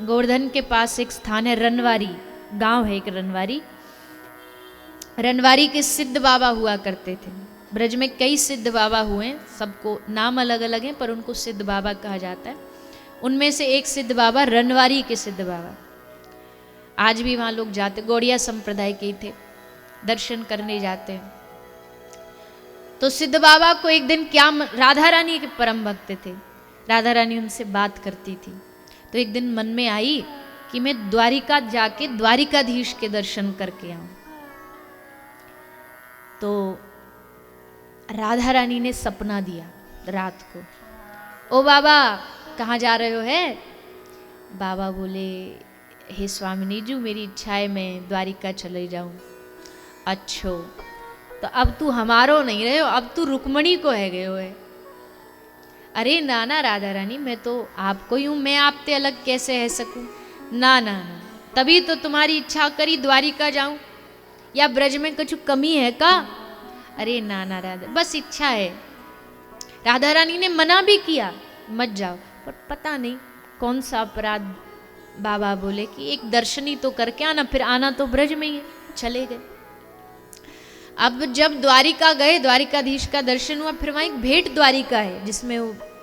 गोवर्धन के पास एक स्थान है रनवारी, गांव है एक रनवारी। रनवारी के सिद्ध बाबा हुआ करते थे। ब्रज में कई सिद्ध बाबा हुए, सबको नाम अलग अलग हैं पर उनको सिद्ध बाबा कहा जाता है। उनमें से एक सिद्ध बाबा रनवारी के सिद्ध बाबा, आज भी वहाँ लोग जाते, गौड़िया संप्रदाय के ही थे, दर्शन करने जाते हैं। तो सिद्ध बाबा को एक दिन क्या, राधा रानी के परम भक्त थे, राधा रानी उनसे बात करती थी। तो एक दिन मन में आई कि मैं द्वारिका जाके द्वारिकाधीश के दर्शन करके आऊं। तो राधा रानी ने सपना दिया रात को, ओ बाबा कहाँ जा रहे हो है? बाबा बोले, हे स्वामिनी जी मेरी इच्छा है मैं द्वारिका चले जाऊं। अच्छो, तो अब तू हमारो नहीं रहे हो, अब तू रुक्मणी को है गए हो है। अरे ना ना राधा रानी, मैं तो आपको ही हूं, मैं आपसे अलग कैसे रह सकूं? ना ना ना, तभी तो तुम्हारी इच्छा करी द्वारिका जाऊं, या ब्रज में कुछ कमी है का? अरे ना ना राधा, बस इच्छा है। राधा रानी ने मना भी किया मत जाओ, पर पता नहीं कौन सा अपराध, बाबा बोले कि एक दर्शन ही तो करके आना, फिर आना तो ब्रज में ही है। चले गए। अब जब द्वारिका गए, द्वारिकाधीश का दर्शन हुआ, फिर वहाँ एक भेंट द्वारिका है जिसमें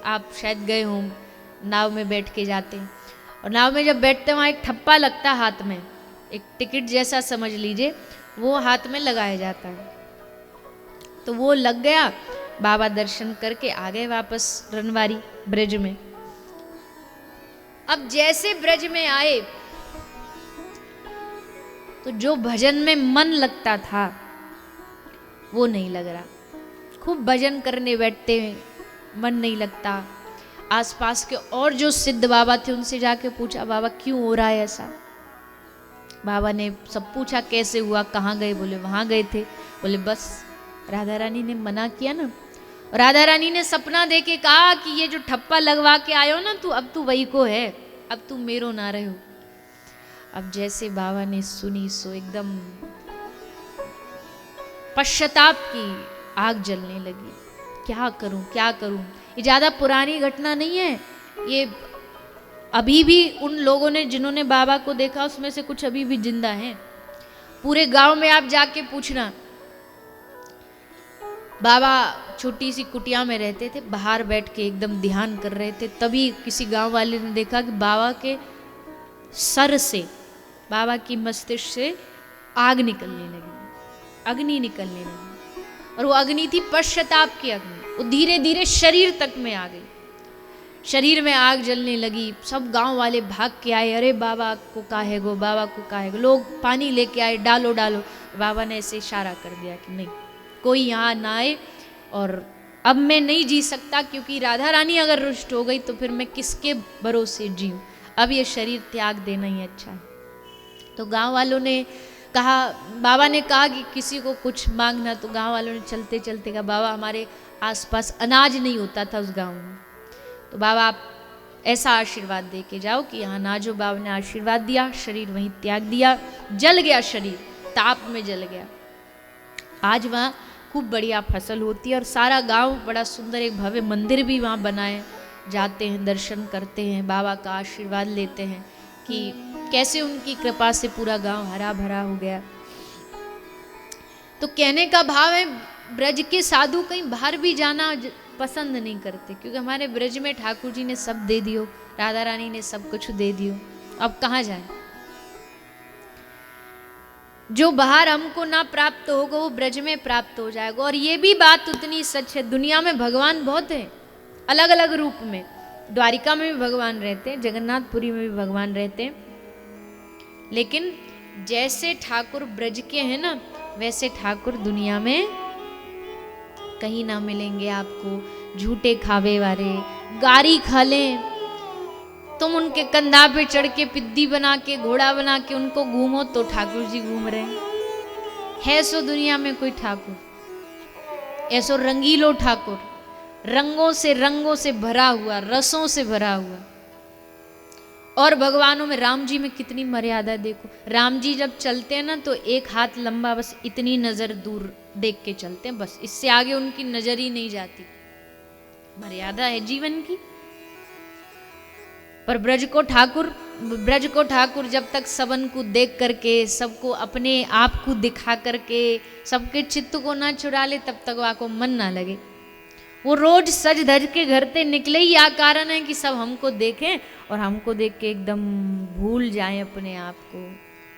आप शायद गए हों, नाव में बैठ के जाते हैं। और नाव में जब बैठते वहाँ एक ठप्पा लगता हाथ में, एक टिकट जैसा समझ लीजिए, वो हाथ में लगाया जाता है। तो वो लग गया, बाबा दर्शन करके आ गए वापस रनवारी ब्रज में। अब जैसे ब्रज में आए तो जो भजन में मन लगता था वो नहीं लग रहा। खूब भजन करने बैठते हैं, मन नहीं लगता। आसपास के और जो सिद्ध बाबा थे उनसे जाके पूछा, बाबा क्यों हो रहा है ऐसा? बाबा ने सब पूछा कैसे हुआ, कहाँ गए? बोले वहाँ गए थे। बोले बस राधा रानी ने मना किया ना। राधा रानी ने सपना देके कहा कि ये जो ठप्पा लगवा के आयो ना तू, अब तू वही को है, अब तू मेरो ना रहो। अब जैसे बाबा ने सुनी सो एकदम पश्चाताप की आग जलने लगी। क्या करूं क्या करूं? ये ज्यादा पुरानी घटना नहीं है, ये अभी भी उन लोगों ने जिन्होंने बाबा को देखा उसमें से कुछ अभी भी जिंदा हैं। पूरे गांव में आप जाके पूछना, बाबा छोटी सी कुटिया में रहते थे, बाहर बैठ के एकदम ध्यान कर रहे थे। तभी किसी गांव वाले ने देखा कि बाबा के सर से, बाबा की मस्तिष्क से आग निकलने लगी, अग्नि निकलने लगी। और वो अग्नि थी पश्चाताप की अग्नि। वो धीरे धीरे शरीर तक में आ गई, शरीर में आग जलने लगी। सब गांव वाले भाग के आए, अरे बाबा को काहे गो, बाबा को काहे गो। लोग पानी लेके आए, डालो डालो। बाबा ने ऐसे इशारा कर दिया कि नहीं, कोई यहाँ ना आए, और अब मैं नहीं जी सकता, क्योंकि राधा रानी अगर रुष्ट हो गई तो फिर मैं किसके भरोसे जीऊँ? अब ये शरीर त्याग देना ही अच्छा है। तो गांव वालों ने कहा, बाबा ने कहा कि किसी को कुछ मांगना, तो गांव वालों ने चलते चलते कहा, बाबा हमारे आसपास अनाज नहीं होता था उस गांव में, तो बाबा आप ऐसा आशीर्वाद दे के जाओ कि यहाँ अनाज हो। बाबा ने आशीर्वाद दिया, शरीर वहीं त्याग दिया, जल गया शरीर, ताप में जल गया। आज वहाँ खूब बढ़िया फसल होती है और सारा गांव बड़ा सुंदर, एक भव्य मंदिर भी वहाँ बनाए जाते हैं, दर्शन करते हैं, बाबा का आशीर्वाद लेते हैं कि कैसे उनकी कृपा से पूरा गांव हरा भरा हो गया। तो कहने का भाव है, ब्रज के साधु कहीं बाहर भी जाना पसंद नहीं करते, क्योंकि हमारे ब्रज में ठाकुर जी ने सब दे दियो, राधा रानी ने सब कुछ दे दियो, अब कहाँ जाए? जो बाहर हमको ना प्राप्त होगा वो ब्रज में प्राप्त हो जाएगा। और ये भी बात उतनी सच है, दुनिया में भगवान बहुत हैं, अलग अलग रूप में। द्वारिका में भी भगवान रहते हैं, जगन्नाथपुरी में भी भगवान रहते हैं, लेकिन जैसे ठाकुर ब्रज के हैं ना, वैसे ठाकुर दुनिया में कहीं ना मिलेंगे आपको। झूठे खावे वाले गारी खा लें, तुम उनके कंधा पे चढ़ के पिद्दी बना के, घोड़ा बना के उनको घूमो तो ठाकुर जी घूम रहे हैं। है सो दुनिया में कोई ठाकुर, ऐसो रंगीलो ठाकुर, रंगों से भरा हुआ, रसों से भरा हुआ। और भगवानों में राम जी में कितनी मर्यादा देखो। राम जी जब चलते हैं ना तो एक हाथ लंबा, बस इतनी नजर दूर देख के चलते हैं, बस इससे आगे उनकी नजर ही नहीं जाती। मर्यादा है जीवन की। पर ब्रज को ठाकुर जब तक सबन को देख करके, सबको अपने आप को दिखा करके, सबके चित्त को ना चुरा ले, तब तक वह को मन ना लगे। वो रोज सज धज के घर से निकले ही, या कारण है कि सब हमको देखें और हमको देख के एकदम भूल जाएं अपने आप को।